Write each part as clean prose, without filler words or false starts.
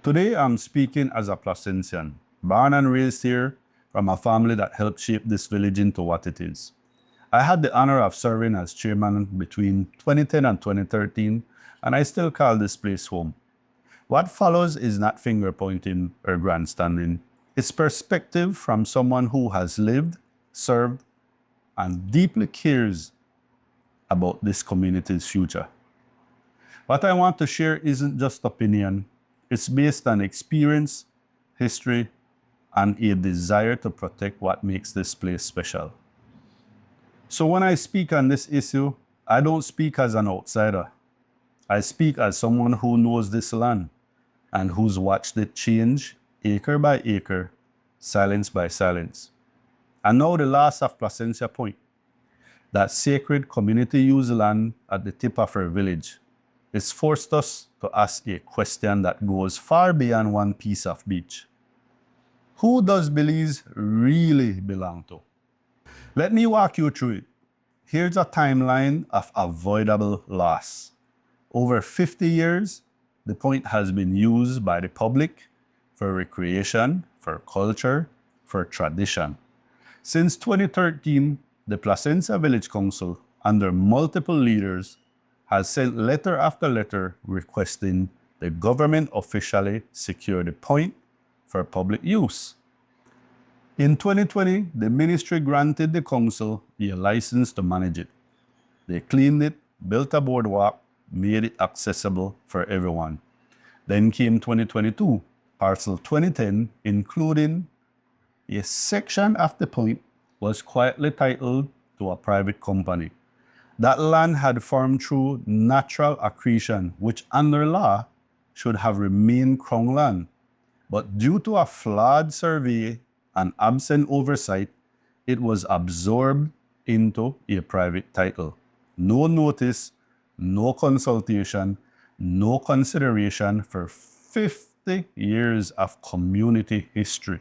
Today I'm speaking as a Placencian, born and raised here from a family that helped shape this village into what it is. I had the honor of serving as chairman between 2010 and 2013, and I still call this place home. What follows is not finger pointing or grandstanding. It's perspective from someone who has lived, served, and deeply cares about this community's future. What I want to share isn't just opinion. It's based on experience, history, and a desire to protect what makes this place special. So when I speak on this issue, I don't speak as an outsider. I speak as someone who knows this land and who's watched it change acre by acre, silence by silence. And now the loss of Placencia Point, that sacred community-used land at the tip of our village, it's forced us to ask a question that goes far beyond one piece of beach. Who does Belize really belong to? Let me walk you through it. Here's a timeline of avoidable loss. Over 50 years, the point has been used by the public for recreation, for culture, for tradition. Since 2013, the Placencia Village Council, under multiple leaders, has sent letter after letter requesting the government officially secure the point for public use. In 2020, the ministry granted the council a license to manage it. They cleaned it, built a boardwalk, made it accessible for everyone. Then came 2022, parcel 2010, including a section of the point, was quietly titled to a private company. That land had formed through natural accretion, which under law should have remained Crown land. But due to a flawed survey and absent oversight, it was absorbed into a private title. No notice, no consultation, no consideration for 50 years of community history.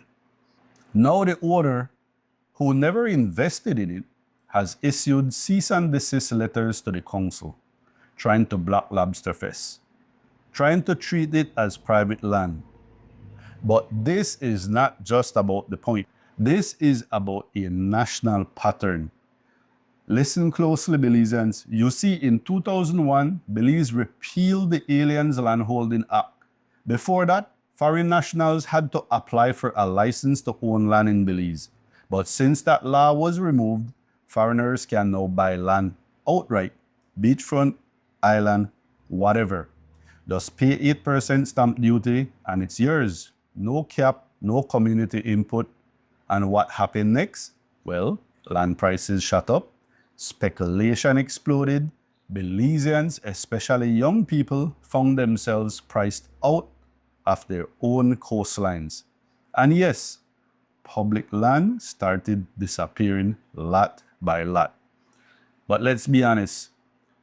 Now the owner, who never invested in it, has issued cease and desist letters to the council, trying to block Lobster Fest, trying to treat it as private land. But this is not just about the point. This is about a national pattern. Listen closely, Belizeans. You see, in 2001, Belize repealed the Aliens Landholding Act. Before that, foreign nationals had to apply for a license to own land in Belize. But since that law was removed, foreigners can now buy land outright, beachfront, island, whatever. Just pay 8% stamp duty and it's yours. No cap, no community input. And what happened next? Well, land prices shot up, speculation exploded, Belizeans, especially young people, found themselves priced out of their own coastlines. And yes, public land started disappearing lot by lot. But let's be honest,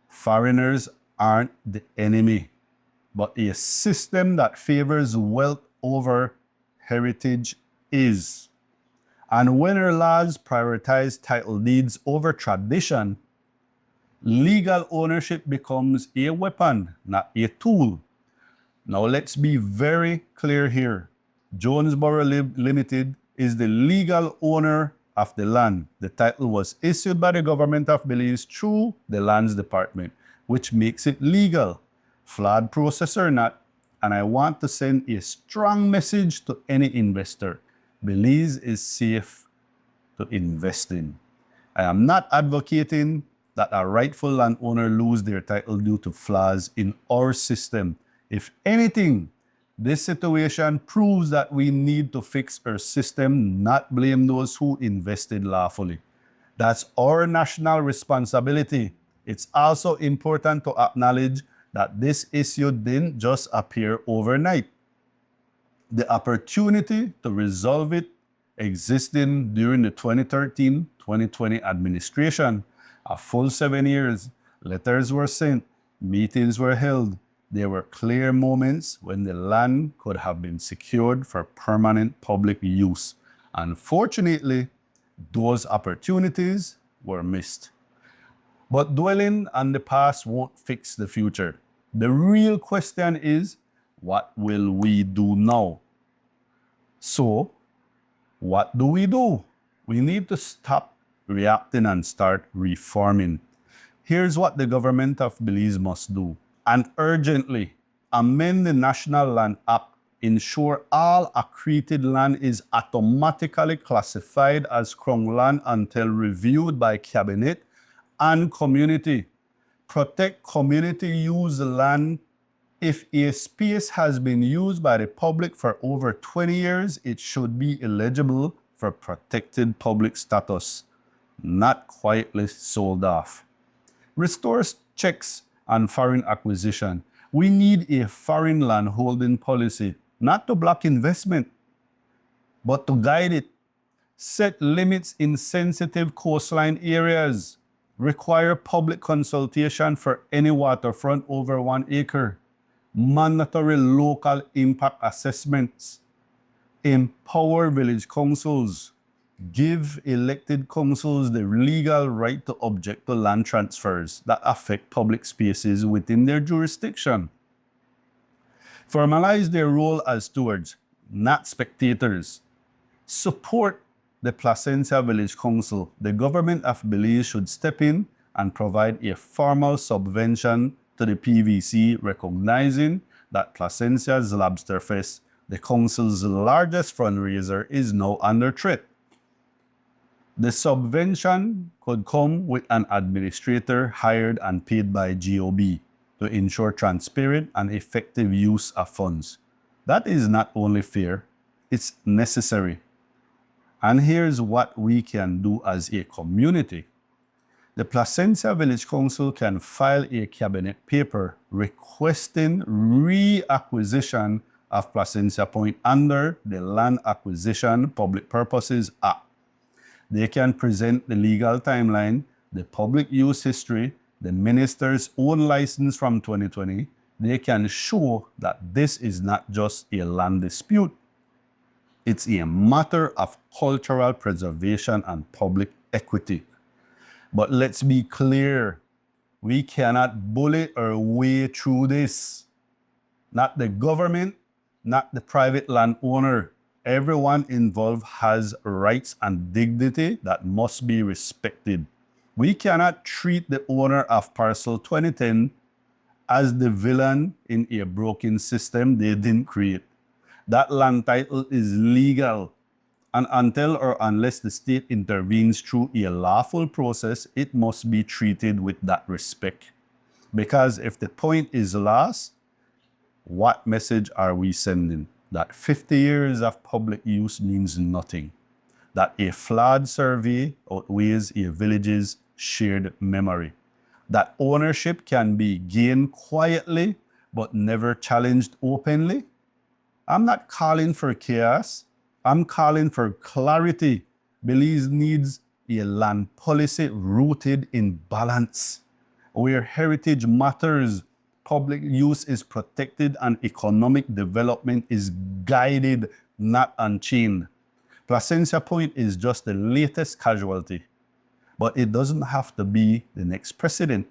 foreigners aren't the enemy, but a system that favors wealth over heritage is. And when our laws prioritize title deeds over tradition, legal ownership becomes a weapon, not a tool. Now let's be very clear here. Jonesboro Limited is the legal owner of the land. The title was issued by the government of Belize through the Lands Department, which makes it legal. Flawed process or not, and I want to send a strong message to any investor. Belize is safe to invest in. I am not advocating that a rightful landowner lose their title due to flaws in our system. If anything, this situation proves that we need to fix our system, not blame those who invested lawfully. That's our national responsibility. It's also important to acknowledge that this issue didn't just appear overnight. The opportunity to resolve it existed during the 2013-2020 administration. A full 7 years, letters were sent, meetings were held. There were clear moments when the land could have been secured for permanent public use. Unfortunately, those opportunities were missed. But dwelling on the past won't fix the future. The real question is, What will we do now? So, what do? We need to stop reacting and start reforming. Here's what the government of Belize must do, and urgently amend the National Land Act. Ensure all accreted land is automatically classified as Crown land until reviewed by Cabinet and community. Protect community-used land. If a space has been used by the public for over 20 years, it should be eligible for protected public status, not quietly sold off. Restore checks on foreign acquisition. We need a foreign land holding policy, not to block investment, but to guide it. Set limits in sensitive coastline areas. Require public consultation for any waterfront over 1 acre. Mandatory local impact assessments. Empower village councils. Give elected councils the legal right to object to land transfers that affect public spaces within their jurisdiction. Formalize their role as stewards, not spectators. Support the Placencia Village Council. The government of Belize should step in and provide a formal subvention to the PVC, recognizing that Placencia's Lobster Fest, the council's largest fundraiser, is now under threat. The subvention could come with an administrator hired and paid by GOB to ensure transparent and effective use of funds. That is not only fair, it's necessary. And here's what we can do as a community. The Placencia Village Council can file a cabinet paper requesting reacquisition of Placencia Point under the Land Acquisition Public Purposes Act. They can present the legal timeline, the public use history, the minister's own license from 2020. They can show that this is not just a land dispute. It's a matter of cultural preservation and public equity. But let's be clear, we cannot bully our way through this. Not the government, not the private landowner. Everyone involved has rights and dignity that must be respected. We cannot treat the owner of parcel 2010 as the villain in a broken system they didn't create. That land title is legal, and until or unless the state intervenes through a lawful process, it must be treated with that respect. Because if the point is lost, what message are we sending? That 50 years of public use means nothing. That a flawed survey outweighs a village's shared memory. That ownership can be gained quietly but never challenged openly. I'm not calling for chaos. I'm calling for clarity. Belize needs a land policy rooted in balance, where heritage matters, public use is protected, and economic development is guided, not unchained. Placencia Point is just the latest casualty, but it doesn't have to be the next precedent.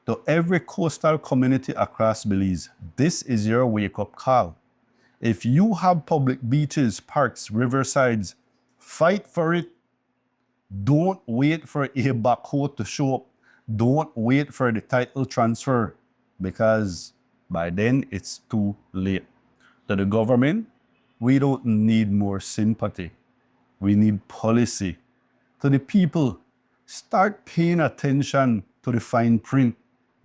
To every coastal community across Belize, this is your wake-up call. If you have public beaches, parks, riversides, fight for it. Don't wait for a backhoe to show up. Don't wait for the title transfer, because by then it's too late. To the government, we don't need more sympathy. We need policy. To the people, start paying attention to the fine print,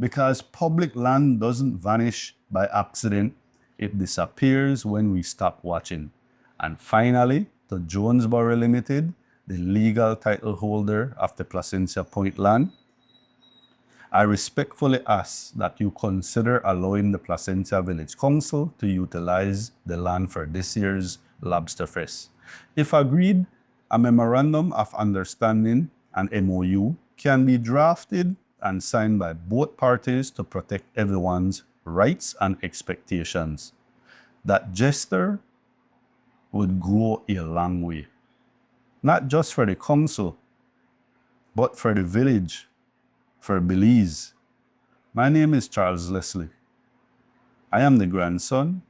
because public land doesn't vanish by accident. It disappears when we stop watching. And finally, to Jonesboro Limited, the legal title holder of the Placencia Point land, I respectfully ask that you consider allowing the Placencia Village Council to utilize the land for this year's Lobster Fest. If agreed, a Memorandum of Understanding, an MOU, can be drafted and signed by both parties to protect everyone's rights and expectations. That gesture would go a long way, not just for the council, but for the village, for Belize. My name is Charles Leslie. I am the grandson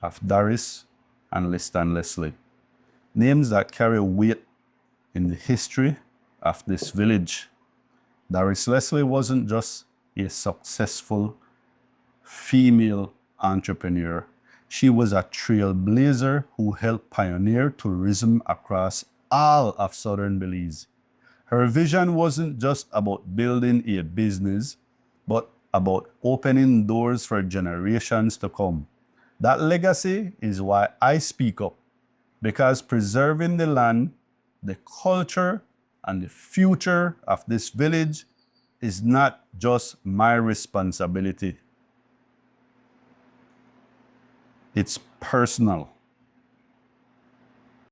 of Doris and Liston Leslie, names that carry weight in the history of this village. Doris Leslie wasn't just a successful female entrepreneur. She was a trailblazer who helped pioneer tourism across all of southern Belize. Her vision wasn't just about building a business, but about opening doors for generations to come. That legacy is why I speak up, because preserving the land, the culture, and the future of this village is not just my responsibility. It's personal.